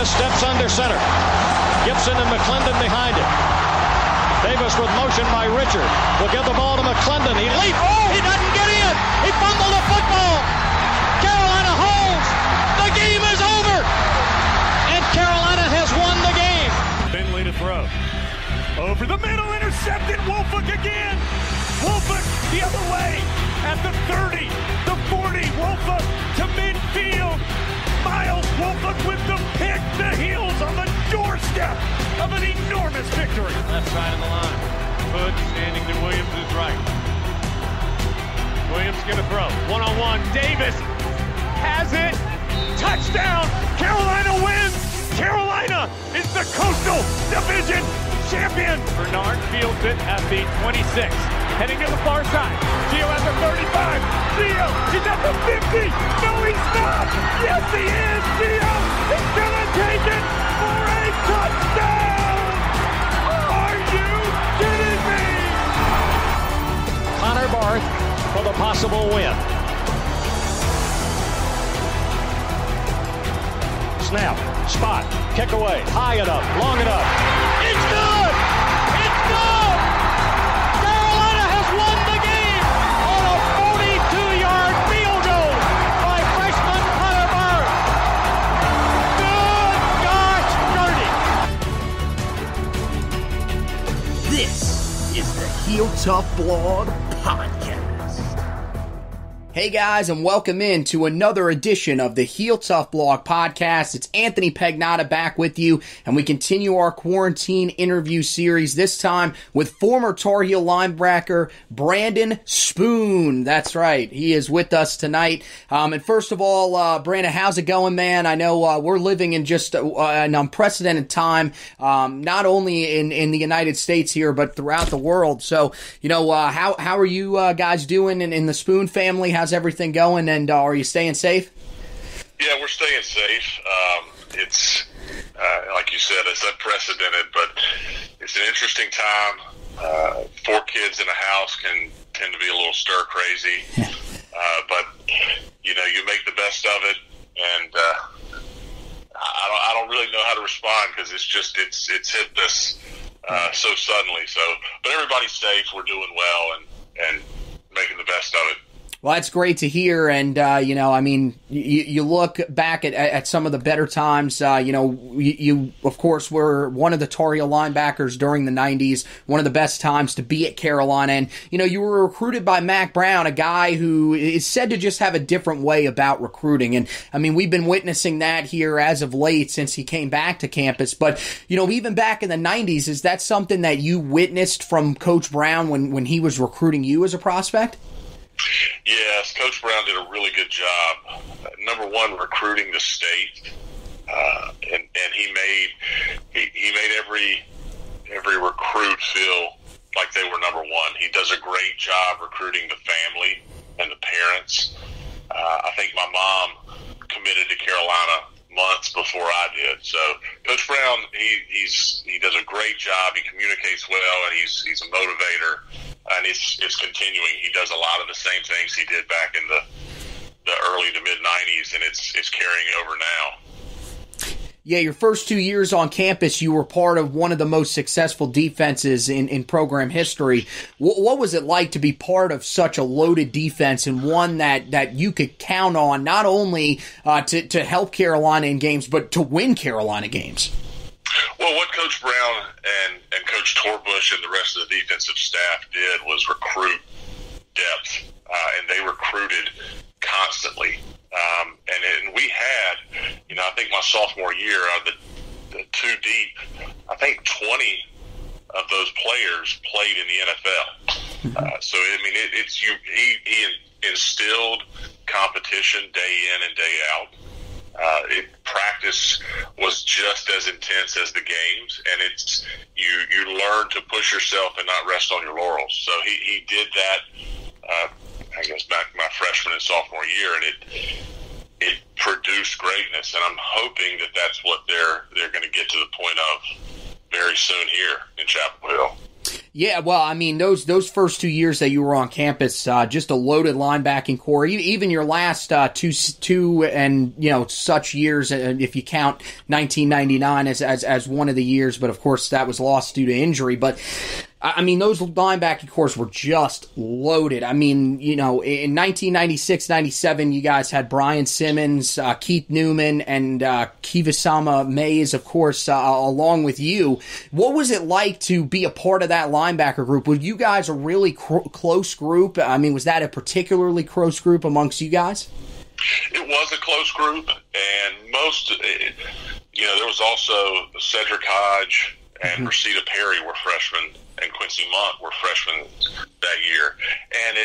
Davis steps under center. Gibson and McClendon behind him. Davis with motion by Richard. Will give the ball to McClendon. He leaps. Oh, he doesn't get in. He fumbled the football. Carolina holds. The game is over. And Carolina has won the game. Finley to throw. Over the middle, intercepted. Wolford again. Wolford the other way. At the 30, the 40. Wolford to midfield. Miles Wolford with the pick. The heels on the doorstep of an enormous victory. Left side of the line. Hood standing to Williams' right. Williams going to throw. One-on-one. Davis has it. Touchdown. Carolina wins. Carolina is the Coastal Division champion. Bernard fields it at the 26. Heading to the far side. Gio at the 35. Gio, he's at the 50. No, he's not. Yes, he is. Gio is going to take it for a touchdown. Are you kidding me? Connor Barth for the possible win. Snap, spot, kick away, high enough, long enough. It's good! It's good! Carolina has won the game on a 42-yard field goal by freshman Connor Barth. Good gosh, dirty. This is the Heel Tough Blog Podcast. Hey guys, and welcome in to another edition of the Heel Tough Blog Podcast. It's Anthony Pagnotta back with you, and we continue our quarantine interview series, this time with former Tar Heel linebacker Brandon Spoon. That's right, he is with us tonight. And first of all, Brandon, how's it going, man? I know we're living in just an unprecedented time, not only in the United States here, but throughout the world. So, you know, how are you guys doing in the Spoon family? How's everything going, and are you staying safe? Yeah, we're staying safe. It's like you said, it's unprecedented, but it's an interesting time. 4 kids in a house can tend to be a little stir crazy, but you know, you make the best of it, and I don't really know how to respond because it's hit us so suddenly. So, but everybody's safe. We're doing well and making the best of it. Well, that's great to hear, and, you know, I mean, you look back at some of the better times, you know, you, of course, were one of the Tar Heel linebackers during the 90s, one of the best times to be at Carolina, and, you know, you were recruited by Mack Brown, a guy who is said to just have a different way about recruiting, and, I mean, we've been witnessing that here as of late since he came back to campus, but, you know, even back in the 90s, is that something that you witnessed from Coach Brown when he was recruiting you as a prospect? Yes, Coach Brown did a really good job. Number one, recruiting the state, and he made every recruit feel like they were number one. He does a great job recruiting the family and the parents. I think my mom committed to Carolina months before I did. So Coach Brown, he does a great job. He communicates well, and he's a motivator. And it's continuing. He does a lot of the same things he did back in the early to mid 90s, and it's carrying over now. Yeah, your first 2 years on campus, you were part of one of the most successful defenses in program history. What was it like to be part of such a loaded defense and one that you could count on not only to help Carolina in games, but to win Carolina games? Well, what Coach Brown and Coach Torbush and the rest of the defensive staff did was recruit depth, and they recruited constantly. And we had, you know, I think my sophomore year, the 2 deep, I think 20 of those players played in the NFL. So, I mean, he instilled competition day in and day out. Practice was just as intense as the games, and it's you learn to push yourself and not rest on your laurels. So he did that, I guess, back my freshman and sophomore year, and it produced greatness. And I'm hoping that that's what they're going to get to the point of very soon here in Chapel Hill. Yeah, well, I mean, those first 2 years that you were on campus, just a loaded linebacking core. Even your last two and such years, if you count 1999 as one of the years, but of course that was lost due to injury. But I mean, those linebacking cores were just loaded. I mean, in 1996-97, you guys had Brian Simmons, Keith Newman, and Kivasama Mays, of course, along with you. What was it like to be a part of that linebacker group? Were you guys a really close group? I mean, was that a particularly close group amongst you guys? It was a close group, and there was also Cedric Hodge and Rashida Perry were freshmen, and Quincy Monk were freshmen that year. And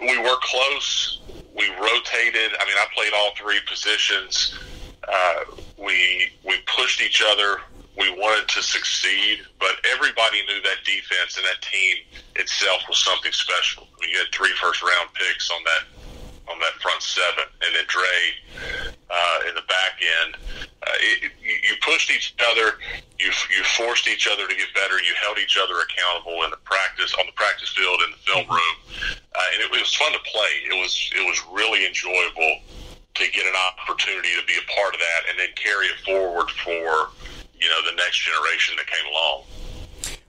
we were close. We rotated. I mean, I played all three positions. We pushed each other. We wanted to succeed, but everybody knew that defense and that team itself was something special. I mean, you had 3 first-round picks on that front seven, and then Dre in the back end. You pushed each other. You forced each other to get better. You held each other accountable on the practice field, in the film room, and it was fun to play. It was really enjoyable to get an opportunity to be a part of that, and then carry it forward for the next generation that came along.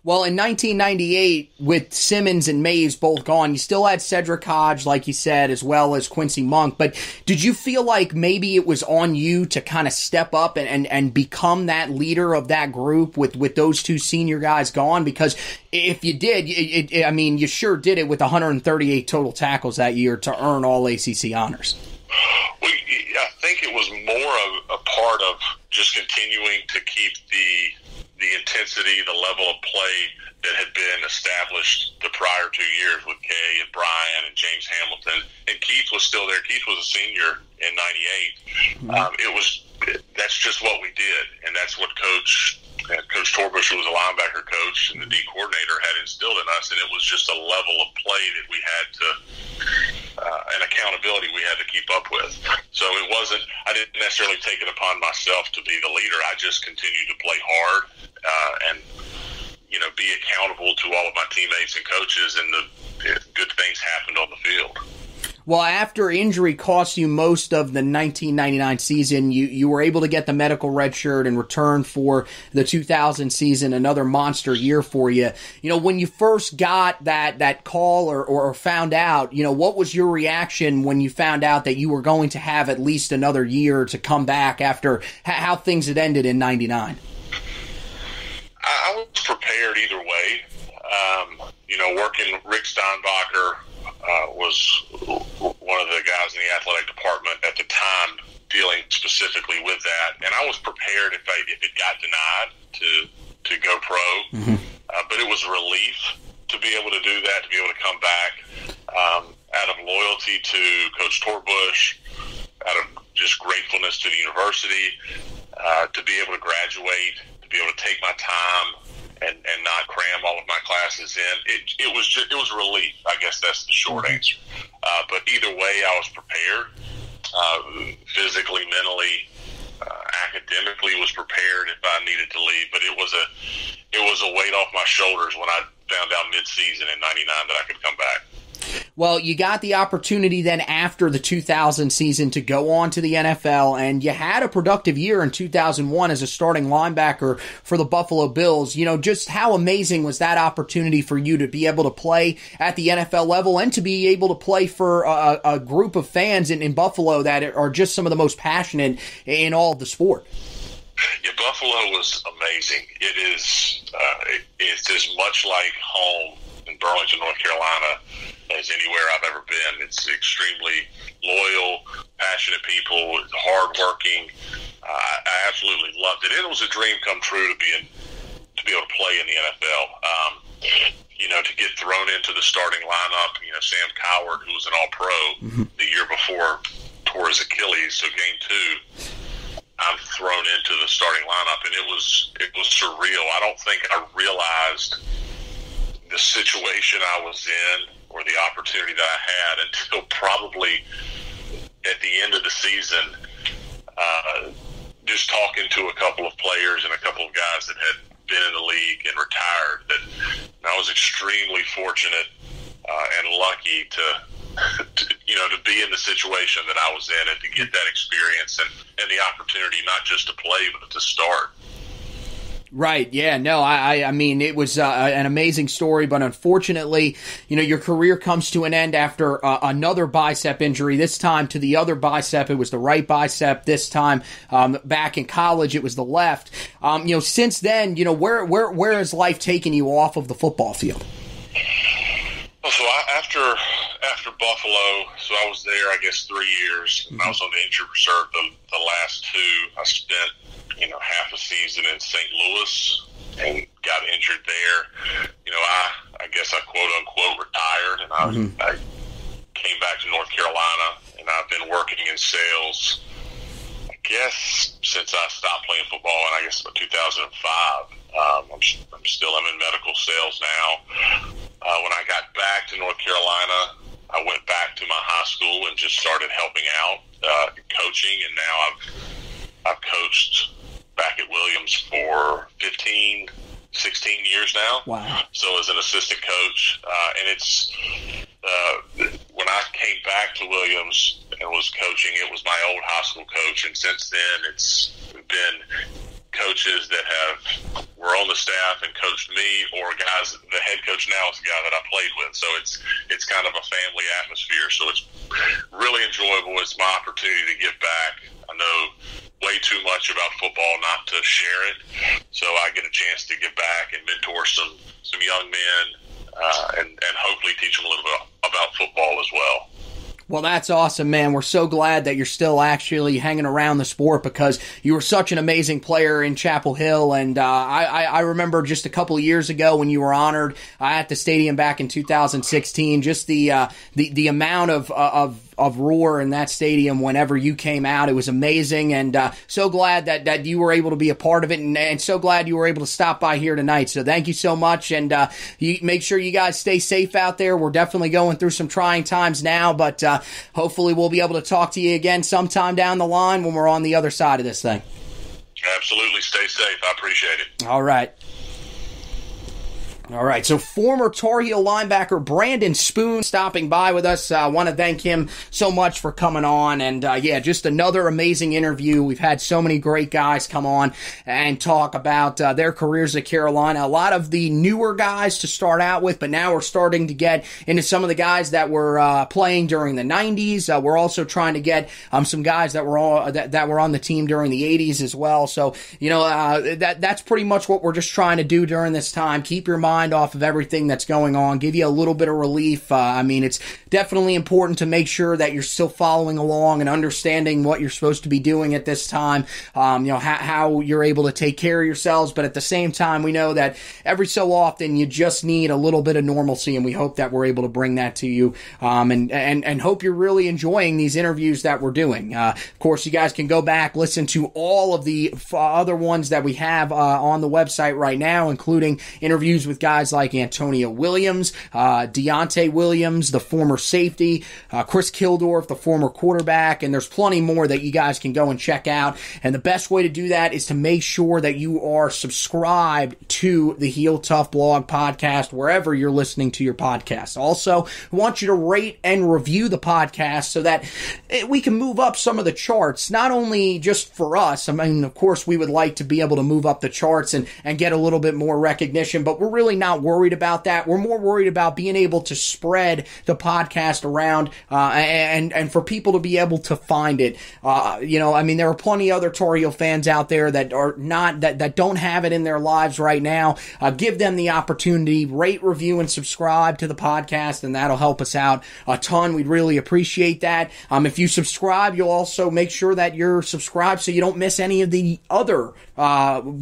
Well, in 1998, with Simmons and Mays both gone, you still had Cedric Hodge, like you said, as well as Quincy Monk. But did you feel like maybe it was on you to kind of step up and become that leader of that group with those two senior guys gone? Because if you did, you sure did it with 138 total tackles that year to earn all ACC honors. Well, I think it was more of a part of just continuing to keep the intensity, the level of play that had been established the prior 2 years with Kay and Brian and James Hamilton, and Keith was still there. Keith was a senior in '98. That's just what we did, and that's what Coach Torbush, who was a linebacker coach and the D coordinator, had instilled in us, and it was just a level of play that we had to, and accountability we had to keep up with. So I didn't necessarily take it upon myself to be the leader. I just continued to play hard and be accountable to all of my teammates and coaches, and the good things happened on the field. Well, after injury cost you most of the 1999 season, you were able to get the medical red shirt and return for the 2000 season, another monster year for you. When you first got that call or found out, what was your reaction when you found out that you were going to have at least another year to come back after how things had ended in '99? I was prepared either way. Working Rick Steinbacher was one of the guys in the athletic department at the time dealing specifically with that, and I was prepared if it got denied to go pro. But it was a relief to be able to do that, to be able to come back out of loyalty to Coach Torbush, out of just gratefulness to the university, to be able to graduate, to be able to take my time and not cram all of my classes in. It was a relief. I guess that's the short answer. But either way, I was prepared. Physically, mentally, academically, was prepared if I needed to leave. But it was a weight off my shoulders when I found out mid-season in '99 that I could come back. Well, you got the opportunity then after the 2000 season to go on to the NFL, and you had a productive year in 2001 as a starting linebacker for the Buffalo Bills. Just how amazing was that opportunity for you to be able to play at the NFL level and to be able to play for a group of fans in Buffalo that are just some of the most passionate in all of the sport? Yeah, Buffalo was amazing. It is it's as much like home in Burlington, North Carolina, as anywhere I've ever been. It's extremely loyal, passionate people, hardworking. I absolutely loved it. It was a dream come true to be able to play in the NFL. To get thrown into the starting lineup. Sam Coward, who was an All-Pro the year before, tore his Achilles. So game 2, I'm thrown into the starting lineup, and it was surreal. I don't think I realized the situation I was in or the opportunity that I had until probably at the end of the season, just talking to a couple of players and a couple of guys that had been in the league and retired. That I was extremely fortunate and lucky to be in the situation that I was in and to get that experience and the opportunity not just to play but to start. Right. Yeah. No, I mean, it was an amazing story, but unfortunately, your career comes to an end after another bicep injury, this time to the other bicep. It was the right bicep. This time, back in college, it was the left. Since then, where has life taken you off of the football field? Well, so after Buffalo, so I was there, I guess, 3 years. And I was on the injured reserve the last two. I spent half a season in St. Louis and got injured there. I guess I quote unquote retired, and I came back to North Carolina, and I've been working in sales, I guess, since I stopped playing football in, I guess, about 2005. I'm in medical sales now. When I got back to North Carolina, I went back to my high school and just started helping out, coaching, and now I've coached back at Williams for 15, 16 years now. Wow. So as an assistant coach, and it's when I came back to Williams and was coaching, it was my old high school coach, and since then it's been coaches that were on the staff and coached me, or guys. The head coach now is a guy that I played with, so it's kind of a family atmosphere. So it's really enjoyable. It's my opportunity to give back. I know way too much about football not to share it, so I get a chance to give back and mentor some young men, and hopefully teach them a little bit about football as well. Well, that's awesome, man. We're so glad that you're still actually hanging around the sport, because you were such an amazing player in Chapel Hill. And I remember just a couple of years ago when you were honored at the stadium back in 2016, just the amount of roar in that stadium whenever you came out. It was amazing, and so glad that you were able to be a part of it, and so glad you were able to stop by here tonight. So thank you so much, and you make sure you guys stay safe out there. We're definitely going through some trying times now, but hopefully we'll be able to talk to you again sometime down the line when we're on the other side of this thing. Absolutely. Stay safe. I appreciate it. All right. All right, so former Tar Heel linebacker Brandon Spoon stopping by with us. I want to thank him so much for coming on, and just another amazing interview. We've had so many great guys come on and talk about their careers at Carolina. A lot of the newer guys to start out with, but now we're starting to get into some of the guys that were playing during the 90s. We're also trying to get some guys that were on the team during the 80s as well. So, that's pretty much what we're just trying to do during this time. Keep your mind off of everything that's going on, give you a little bit of relief. It's definitely important to make sure that you're still following along and understanding what you're supposed to be doing at this time, how you're able to take care of yourselves, but at the same time, we know that every so often you just need a little bit of normalcy, and we hope that we're able to bring that to you, and hope you're really enjoying these interviews that we're doing. Of course, you guys can go back, listen to all of the other ones that we have on the website right now, including interviews with guys like Antonio Williams, Deontay Williams, the former safety, Chris Kildorf, the former quarterback, and there's plenty more that you guys can go and check out. And the best way to do that is to make sure that you are subscribed to the Heel Tough Blog podcast, wherever you're listening to your podcast. Also, we want you to rate and review the podcast so that we can move up some of the charts, not only just for us. Of course, we would like to be able to move up the charts and get a little bit more recognition, but we're really not worried about that. We're more worried about being able to spread the podcast around, and for people to be able to find it. There are plenty of other Tar Heel fans out there that are not, that don't have it in their lives right now. Give them the opportunity, rate, review, and subscribe to the podcast, and that'll help us out a ton. We'd really appreciate that. If you subscribe, you'll also make sure that you're subscribed so you don't miss any of the other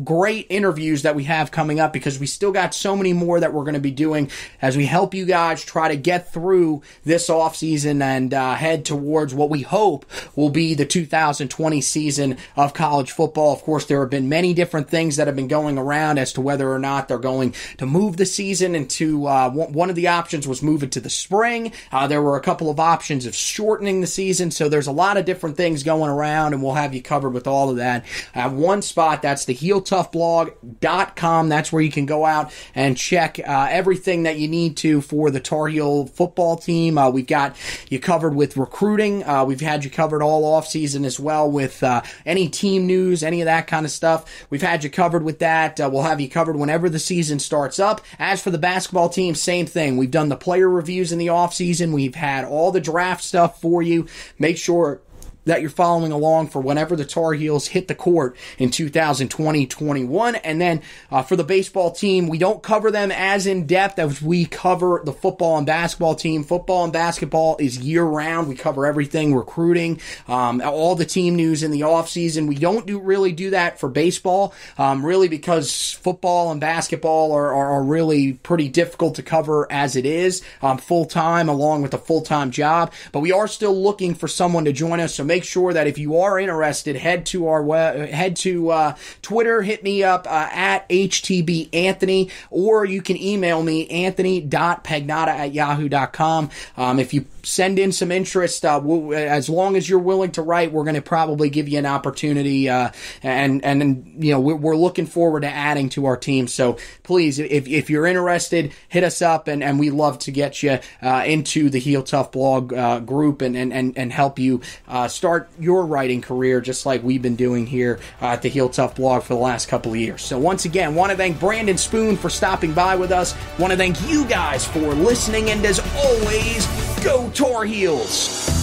great interviews that we have coming up, because we still got so many many more that we're going to be doing as we help you guys try to get through this offseason and head towards what we hope will be the 2020 season of college football. Of course, there have been many different things that have been going around as to whether or not they're going to move the season into, one of the options was move it to the spring. There were a couple of options of shortening the season, so there's a lot of different things going around, and we'll have you covered with all of that. One spot, that's the HeelToughBlog.com. That's where you can go out and check everything that you need to for the Tar Heel football team. We've got you covered with recruiting. We've had you covered all off season as well with any team news, any of that kind of stuff. We've had you covered with that. We'll have you covered whenever the season starts up. As for the basketball team, same thing. We've done the player reviews in the off season. We've had all the draft stuff for you. Make sure that you're following along for whenever the Tar Heels hit the court in 2020-21. And then for the baseball team, we don't cover them as in depth as we cover the football and basketball team. Football and basketball is year-round. We cover everything, recruiting, all the team news in the offseason. We don't really do that for baseball, really because football and basketball are really pretty difficult to cover as it is, full-time along with a full-time job. But we are still looking for someone to join us, so make sure that if you are interested, head to Twitter, hit me up at HTBAnthony, or you can email me, anthony.pagnotta@yahoo.com. If you send in some interest, as long as you're willing to write, we're going to probably give you an opportunity, and you know, we're looking forward to adding to our team. So please, if you're interested, hit us up, and we love to get you into the Heel Tough blog group and help you start your writing career just like we've been doing here at the Heel Tough blog for the last couple of years. So once again, want to thank Brandon Spoon for stopping by with us. Want to thank you guys for listening, and as always, go Tar Heels!